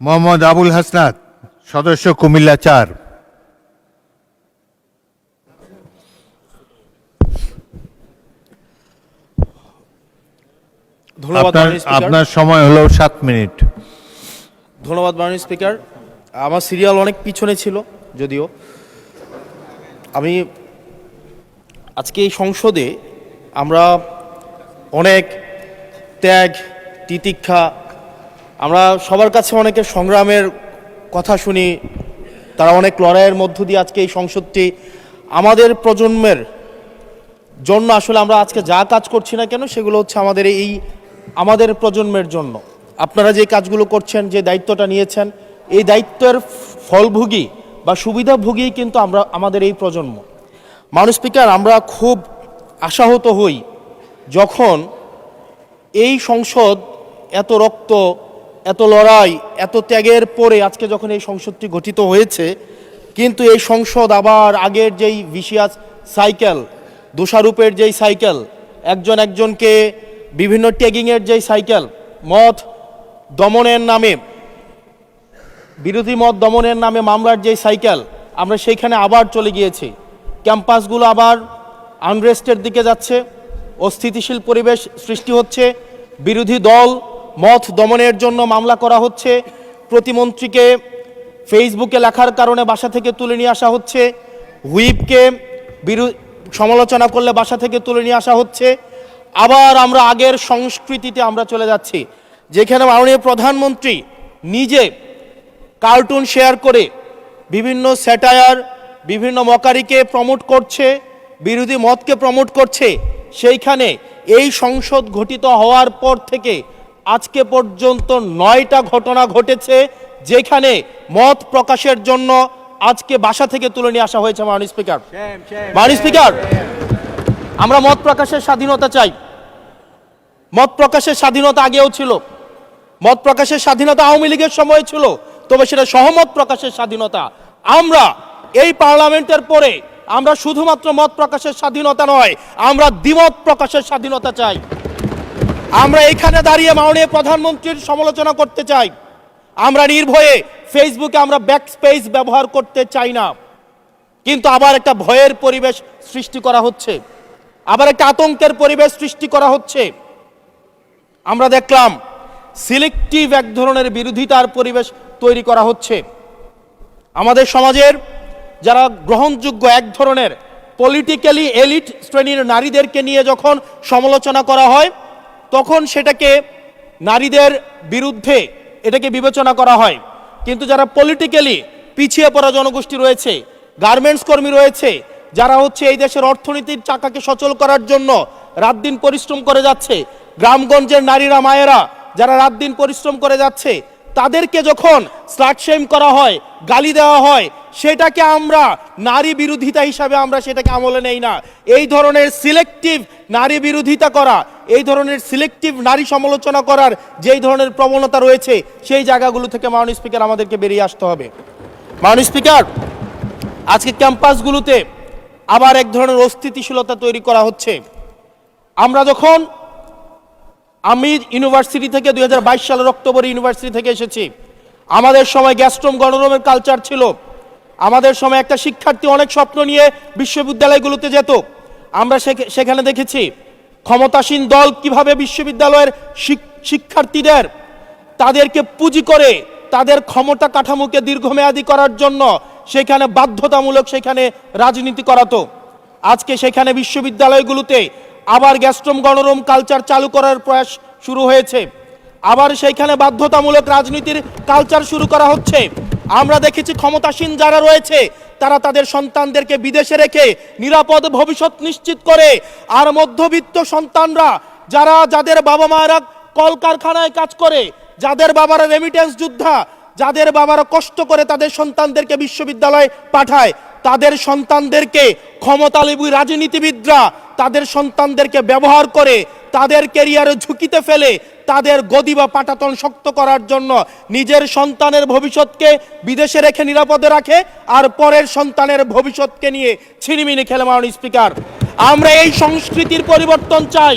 মোহাম্মদ আবুল হাসনাত, সদস্য কুমিল্লা ৪। ধন্যবাদ আপনার সময় হলো ৭ মিনিট। ধন্যবাদ মাননীয় স্পিকার। আমার সিরিয়াল অনেক পিছনে ছিল, যদিও আমি আজকে এই সংসদে আমরা অনেক ত্যাগ তিতিক্ষা, আমরা সবার কাছে অনেকের সংগ্রামের কথা শুনি, তারা অনেক লড়াইয়ের মধ্য দিয়ে আজকে এই সংসদটি আমাদের প্রজন্মের জন্য, আসলে আমরা আজকে যা কাজ করছি না কেন সেগুলো হচ্ছে আমাদের প্রজন্মের জন্য। আপনারা যে কাজগুলো করছেন, যে দায়িত্বটা নিয়েছেন, এই দায়িত্বের ফলভোগী বা সুবিধাভোগী কিন্তু আমাদের এই প্রজন্ম। মাননীয় স্পিকার, আমরা খুব আশাহত হই যখন এই সংসদ এত রক্ত, এত লড়াই, এত ত্যাগের পরে আজকে যখন এই সংসদটি গঠিত হয়েছে, কিন্তু এই সংসদ আবার আগের যেই ভিশিয়াস সাইকেল, দোষারোপের যেই সাইকেল, একজনকে বিভিন্ন ট্যাগিংয়ের যেই সাইকেল, মত দমনের নামে, বিরোধী মত দমনের নামে মামলার যেই সাইকেল, আমরা সেইখানে আবার চলে গিয়েছি। ক্যাম্পাসগুলো আবার আনরেস্টের দিকে যাচ্ছে, অস্থিতিশীল পরিবেশ সৃষ্টি হচ্ছে, বিরোধী দল মত দমনের জন্য মামলা করা হচ্ছে, প্রতিমন্ত্রীকে ফেসবুকে লেখার কারণে বাসা থেকে তুলে নিয়ে আসা হচ্ছে, হুইপকে সমালোচনা করলে বাসা থেকে তুলে নিয়ে আসা হচ্ছে। আবার আমরা আগের সংস্কৃতিতে আমরা চলে যাচ্ছি, যেখানে মাননীয় প্রধানমন্ত্রী নিজে কার্টুন শেয়ার করে বিভিন্ন স্যাটায়ার, বিভিন্ন মকারিকে প্রমোট করছে, বিরোধী মতকে প্রমোট করছে। সেইখানে এই সংসদ গঠিত হওয়ার পর থেকে আজকে পর্যন্ত 9টা ঘটনা ঘটেছে, যেখানে মত প্রকাশের জন্য আজকে বাসা থেকে তুলে নিয়ে আসা হয়েছে। মাননীয় স্পিকার, আমরা মত প্রকাশের স্বাধীনতা চাই। মত প্রকাশের স্বাধীনতা আগেও ছিল, মত প্রকাশের স্বাধীনতা আওয়ামী লীগের সময় ছিল, তবে সেটা সহমত প্রকাশের স্বাধীনতা। আমরা এই পার্লামেন্টের পরে আমরা শুধুমাত্র মত প্রকাশের স্বাধীনতা নয়, আমরা দ্বিমত প্রকাশের স্বাধীনতা চাই। আমরা এখানে দাঁড়িয়ে মাননীয় প্রধানমন্ত্রীর সমালোচনা করতে চাই, আমরা নির্ভয়ে ফেসবুকে আমরা ব্যাকস্পেস ব্যবহার করতে চাই না। কিন্তু আবার একটা ভয়ের পরিবেশ সৃষ্টি করা হচ্ছে, আবার একটা আতঙ্কের পরিবেশ সৃষ্টি করা হচ্ছে। আমরা দেখলাম সিলেক্টিভ এক ধরনের বিরোধিতার পরিবেশ তৈরি করা হচ্ছে। আমাদের সমাজের যারা গ্রহণযোগ্য এক ধরনের পলিটিক্যালি এলিট শ্রেণীর নারীদেরকে নিয়ে যখন সমালোচনা করা হয়, তখন সেটাকে নারীদের বিরুদ্ধে এটাকে বিবেচনা করা হয়। কিন্তু যারা পলিটিক্যালি পিছিয়ে পড়া জনগোষ্ঠী রয়েছে, গার্মেন্টস কর্মী রয়েছে, যারা হচ্ছে এই দেশের অর্থনীতির চাকাকে সচল করার জন্য রাত দিন পরিশ্রম করে যাচ্ছে, গ্রামগঞ্জের নারীরা, মায়েরা যারা রাত দিন পরিশ্রম করে যাচ্ছে, তাদেরকে যখন স্লাট শেম করা হয়, গালি দেওয়া হয়, সেটাকে আমরা নারী বিরোধিতা হিসাবে আমরা সেটাকে আমলে নেই না। এই ধরনের সিলেক্টিভ নারী বিরোধিতা করা, এই ধরনের সিলেক্টিভ নারী সমালোচনা করার যেই ধরনের প্রবণতা রয়েছে, সেই জায়গাগুলো থেকে মাননীয় স্পিকার আমাদেরকে বেরিয়ে আসতে হবে। মাননীয় স্পিকার, আজকে ক্যাম্পাসগুলোতে আবার এক ধরনের অস্থিতিশীলতা তৈরি করা হচ্ছে। আমি ইউনিভার্সিটি থেকে 2022 সালের অক্টোবরে ইউনিভার্সিটি থেকে এসেছি। আমাদের সময় গ্যাস্ট্রোম গণরমের কালচার ছিল। আমাদের সময় একটা শিক্ষার্থী অনেক স্বপ্ন নিয়ে বিশ্ববিদ্যালয়গুলোতে যেত। আমরা সেখানে দেখেছি ক্ষমতাসীন দল কিভাবে বিশ্ববিদ্যালয়ের শিক্ষার্থীদের তাদেরকে পুঁজি করে তাদের ক্ষমতা কাঠামোকে দীর্ঘমেয়াদী করার জন্য সেখানে বাধ্যতামূলক সেখানে রাজনীতি করাতো। আজকে সেখানে বিশ্ববিদ্যালয়গুলোতে আবার গ্যাস্ট্রোম গণরম কালচার চালু করার প্রয়াস শুরু হয়েছে, আবার সেইখানে বাধ্যতামূলক রাজনীতির কালচার শুরু করা হচ্ছে। আমরা দেখেছি ক্ষমতাসীন যারা রয়েছে তারা তাদের সন্তানদেরকে বিদেশে রেখে নিরাপদ ভবিষ্যৎ নিশ্চিত করে, আর মধ্যবিত্ত সন্তানরা যাদের বাবা মায়েরা কলকারখানায় কাজ করে, যাদের বাবারা রেমিটেন্স যোদ্ধা, যাদের বাবারা কষ্ট করে তাদের সন্তানদেরকে বিশ্ববিদ্যালয়ে পাঠায়, তাদের সন্তানদেরকে ক্ষমতালোভী রাজনীতিবিদরা তাদের সন্তানদেরকে ব্যবহার করে তাদের ক্যারিয়ারে ঝুঁকিতে ফেলে তাদের গদি বা পাটাতন শক্ত করার জন্য নিজের সন্তানের ভবিষ্যৎকে বিদেশে রেখে নিরাপদে রাখে, আর পরের সন্তানের ভবিষ্যৎকে নিয়ে ছিনিমিনি খেলে। মাননীয় স্পিকার, আমরা এই সংস্কৃতির পরিবর্তন চাই।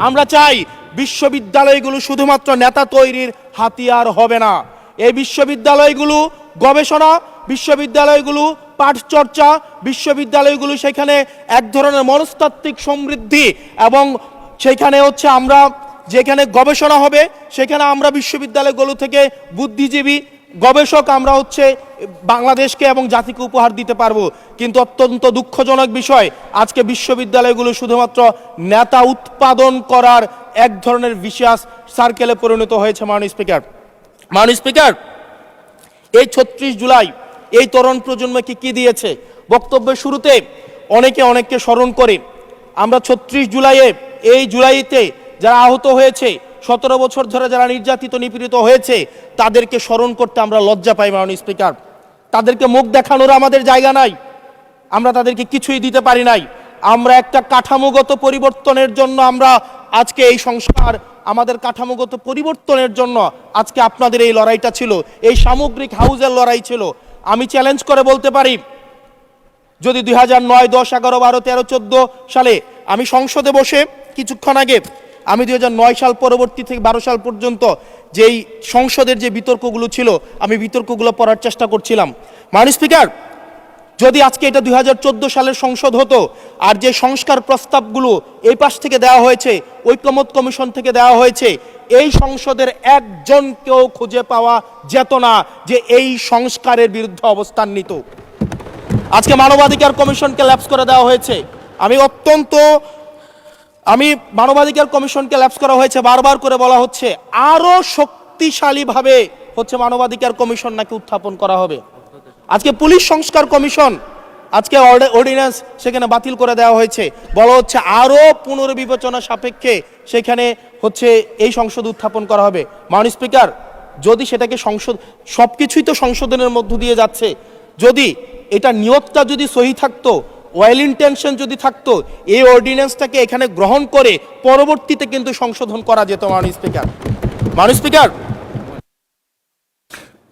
আমরা চাই বিশ্ববিদ্যালয়গুলো শুধুমাত্র নেতা তৈরির হাতিয়ার হবে না, এই বিশ্ববিদ্যালয়গুলো গবেষণা, বিশ্ববিদ্যালয়গুলো পাঠচর্চা, বিশ্ববিদ্যালয়গুলো সেখানে এক ধরনের মনস্তাত্ত্বিক সমৃদ্ধি এবং সেখানে হচ্ছে আমরা যেখানে গবেষণা হবে সেখানে আমরা বিশ্ববিদ্যালয়গুলো থেকে বুদ্ধিজীবী গবেষক আমরা হচ্ছে বাংলাদেশকে এবং জাতিকে উপহার দিতে পারবো। কিন্তু অত্যন্ত দুঃখজনক বিষয়, আজকে বিশ্ববিদ্যালয়গুলো শুধুমাত্র নেতা উৎপাদন করার এক ধরনের বিশেষ সার্কেলে পরিণত হয়েছে। মাননীয় স্পিকার, এই ৩৬ জুলাই এই তরুণ প্রজন্মকে কি দিয়েছে? বক্তব্যের শুরুতে অনেককে স্মরণ করে আমরা ৩৬ জুলাইয়ে এই জুলাইতে যারা আহত হয়েছে, ১৭ বছর ধরে যারা নির্যাতিত নিপীড়িত হয়েছে তাদেরকে স্মরণ করতে আমরা লজ্জা পাই। মাননীয় স্পিকার, তাদেরকে মুখ দেখানোর আমাদের জায়গা নাই, আমরা তাদেরকে কিছুই দিতে পারি নাই। আমরা একটা কাঠামোগত পরিবর্তনের জন্য আমরা আজকে এই সংস্কার, আমাদের কাঠামোগত পরিবর্তনের জন্য আজকে আপনাদের এই লড়াইটা ছিল, এই সামগ্রিক হাউজের লড়াই ছিল। আমি চ্যালেঞ্জ করে বলতে পারি, যদি 2009, 10, 11, 12, 13, 14 সালে আমি সংসদে বসে কিছুক্ষণ আগে আমি 2009 সাল পরবর্তী থেকে 12 সাল পর্যন্ত যেই সংসদের যে বিতর্কগুলো ছিল আমি বিতর্কগুলো পড়ার চেষ্টা করছিলাম। মাননীয় স্পিকার, যদি আজকে এটা 2014 সালের সংসদ হতো আর যে সংস্কার প্রস্তাবগুলো এই পাশ থেকে দেওয়া হয়েছে, ঐকমত্য কমিশন থেকে দেওয়া হয়েছে, এই সংসদের একজনকেও খুঁজে পাওয়া যেত না যে এই সংস্কারের বিরুদ্ধে অবস্থান নিত। আজকে মানবাধিকার কমিশনকে ল্যাপস করে দেওয়া হয়েছে। মানবাধিকার কমিশনকে ল্যাপস করা হয়েছে, বারবার করে বলা হচ্ছে আরো শক্তিশালীভাবে হচ্ছে মানবাধিকার কমিশন নাকি উত্থাপন করা হবে। আজকে পুলিশ সংস্কার কমিশন, আজকে অর্ডিন্যান্স সেখানে বাতিল করে দেওয়া হয়েছে, বলা হচ্ছে আরো পুনর্বিবেচনা সাপেক্ষে সেখানে হচ্ছে এই সংসদ উত্থাপন করা হবে। মাননীয় স্পিকার, যদি সেটাকে সবকিছুই তো সংশোধনের মধ্য দিয়ে যাচ্ছে, যদি এটা নিয়তটা যদি সহি থাকতো, ওয়েল ইন্টেনশন যদি থাকতো, এই অর্ডিন্যান্সটাকে এখানে গ্রহণ করে পরবর্তীতে কিন্তু সংশোধন করা যেত। মাননীয় স্পিকার,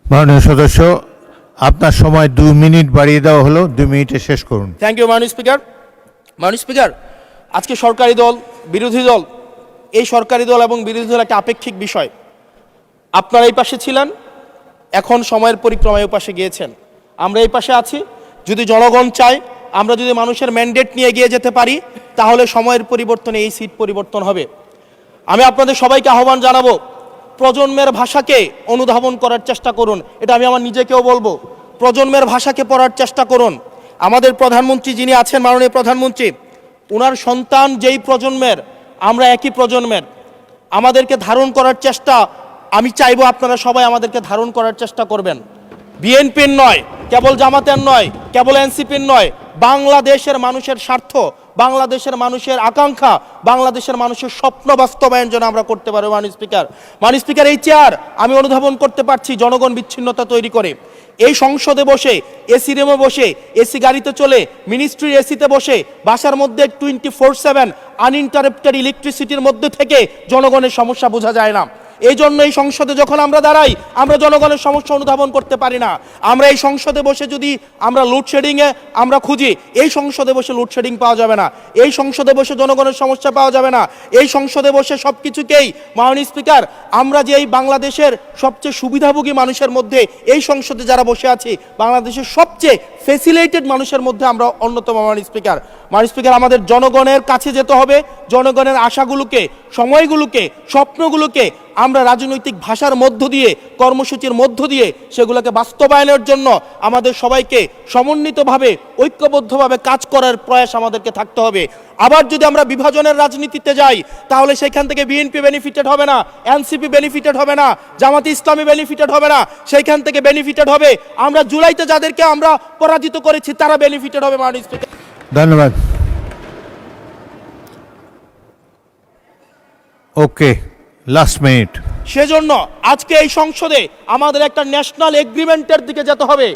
মাননীয় সদস্য, আপনার সময় 2 মিনিট বাড়িয়ে দেওয়া হলো, 2 মিনিটে শেষ করুন। থ্যাংক ইউ মাননীয় স্পিকার, আজকে সরকারি দল বিরোধী দল, এই সরকারি দল এবং বিরোধী দল একটা আপেক্ষিক বিষয়। আপনারা এই পাশে ছিলেন, এখন সময়ের পরিক্রমায় পাশে গিয়েছেন, আমরা এই পাশে আছি। যদি জনগণ চায়, আমরা যদি মানুষের ম্যান্ডেট নিয়ে এগিয়ে যেতে পারি, তাহলে সময়ের পরিবর্তনে এই সিট পরিবর্তন হবে। আমি আপনাদের সবাইকে আহ্বান জানাবো, প্রজন্মের ভাষাকে অনুধাবন করার চেষ্টা করুন। এটা আমি আমার নিজেকেও বলবো, প্রজন্মের ভাষাকে পড়ার চেষ্টা করুন। আমাদের প্রধানমন্ত্রী যিনি আছেন, মাননীয় প্রধানমন্ত্রী, ওনার সন্তান যেই প্রজন্মের, আমরা একই প্রজন্মের, আমাদেরকে ধারণ করার চেষ্টা, আমি চাইবো আপনারা সবাই আমাদেরকে ধারণ করার চেষ্টা করবেন। বিএনপির নয়, কেবল জামাতের নয়, কেবল এনসিপির নয়, বাংলাদেশের মানুষের স্বার্থ, বাংলাদেশের মানুষের আকাঙ্ক্ষা, বাংলাদেশের মানুষের স্বপ্ন বাস্তবায়ন যেন আমরা করতে পারি। মাননীয় স্পিকার, এই চেয়ার আমি অনুধাবন করতে পারছি জনগণ বিচ্ছিন্নতা তৈরি করে। এই সংসদে বসে, এসি রুমে বসে, এসি গাড়িতে চলে, মিনিস্ট্রির এসিতে বসে, বাসার মধ্যে 24/7 আনইন্টারাপ্টেড ইলেকট্রিসিটির মধ্যে থেকে জনগণের সমস্যা বোঝা যায় না। এই জন্য এই সংসদে যখন আমরা দাঁড়াই, আমরা জনগণের সমস্যা অনুধাবন করতে পারি না। আমরা এই সংসদে বসে যদি আমরা লোডশেডিংয়ে আমরা খুঁজি, এই সংসদে বসে লোডশেডিং পাওয়া যাবে না, এই সংসদে বসে জনগণের সমস্যা পাওয়া যাবে না, এই সংসদে বসে সব কিছুকেই। মাননীয় স্পিকার, আমরা যে এই বাংলাদেশের সবচেয়ে সুবিধাভোগী মানুষের মধ্যে এই সংসদে যারা বসে আছি, বাংলাদেশের সবচেয়ে ফেসিলিটেড মানুষের মধ্যে আমরা অন্যতম। মাননীয় স্পিকার, আমাদের জনগণের কাছে যেতে হবে, জনগণের আশাগুলোকে, সময়গুলোকে, স্বপ্নগুলোকে আমরা রাজনৈতিক ভাষার মধ্য দিয়ে, কর্মসূচির মধ্য দিয়ে সেগুলোকে বাস্তবায়নের জন্য আমাদের সবাইকে সমন্বিতভাবে, ঐক্যবদ্ধভাবে কাজ করার প্রয়াস আমাদেরকে থাকতে হবে। আবার যদি আমরা বিভাজনের রাজনীতিতে যাই, তাহলে সেখান থেকে বিএনপি বেনিফিটেড হবে না, এনসিপি বেনিফিটেড হবে না, জামাতে ইসলামী বেনিফিটেড হবে না, সেইখান থেকে বেনিফিটেড হবে আমরা জুলাইতে যাদেরকে আমরা পরাজিত করেছি, তারা বেনিফিটেড হবে। মাননীয় স্পিকার, ধন্যবাদ। ওকে, লাস্ট মিনিট। সেজন্য আজকে এই সংসদে আমাদের একটা ন্যাশনাল এগ্রিমেন্টের দিকে যেতে হবে।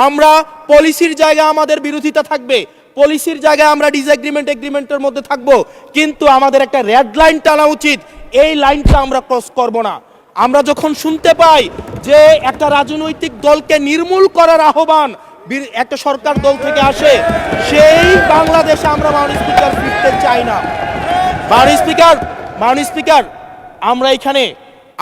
আমরা পলিসির জায়গায় আমাদের বিরোধিতা থাকবে, পলিসির জায়গায় আমরা এগ্রিমেন্টের মধ্যে থাকবো, কিন্তু আমাদের একটা রেড লাইন টানা উচিত। এই লাইনটা আমরা ক্রস করব না। আমরা যখন শুনতে পাই যে একটা রাজনৈতিক দলকে নির্মূল করার আহ্বান একটা সরকার দল থেকে আসে, সেই বাংলাদেশে আমরা মাননীয় স্পিকার ফিরতে চাই না। মাননীয় স্পিকার, আমরা এখানে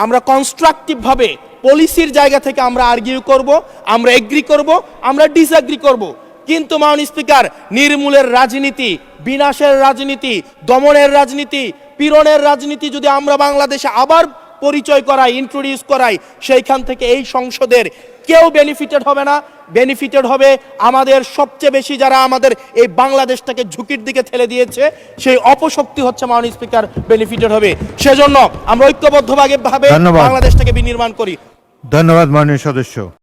আমরা কনস্ট্রাকটিভভাবে পলিসির জায়গা থেকে আমরা আর্গিউ করব, আমরা এগ্রি করব, আমরা ডিসএগ্রি করব। কিন্তু মাননীয় স্পিকার, নির্মূলের রাজনীতি, বিনাশের রাজনীতি, দমনের রাজনীতি, পীড়নের রাজনীতি যদি আমরা বাংলাদেশে আবার পরিচয় করাই, ইন্ট্রোডিউস করাই, সেইখান থেকে এই সংসদের কেউ বেনিফিটেড হবে না। বেনিফিটেড হবে আমাদের সবচেয়ে বেশি যারা আমাদের এই বাংলাদেশটাকে ঝুঁকির দিকে ঠেলে দিয়েছে, সেই অপশক্তি হচ্ছে মাননীয় স্পিকার বেনিফিটেড হবে। সেজন্য আমরা ঐক্যবদ্ধভাবে ধন্যবাদ। বাংলাদেশটাকে বিনির্মাণ করি। ধন্যবাদ মাননীয় সদস্য।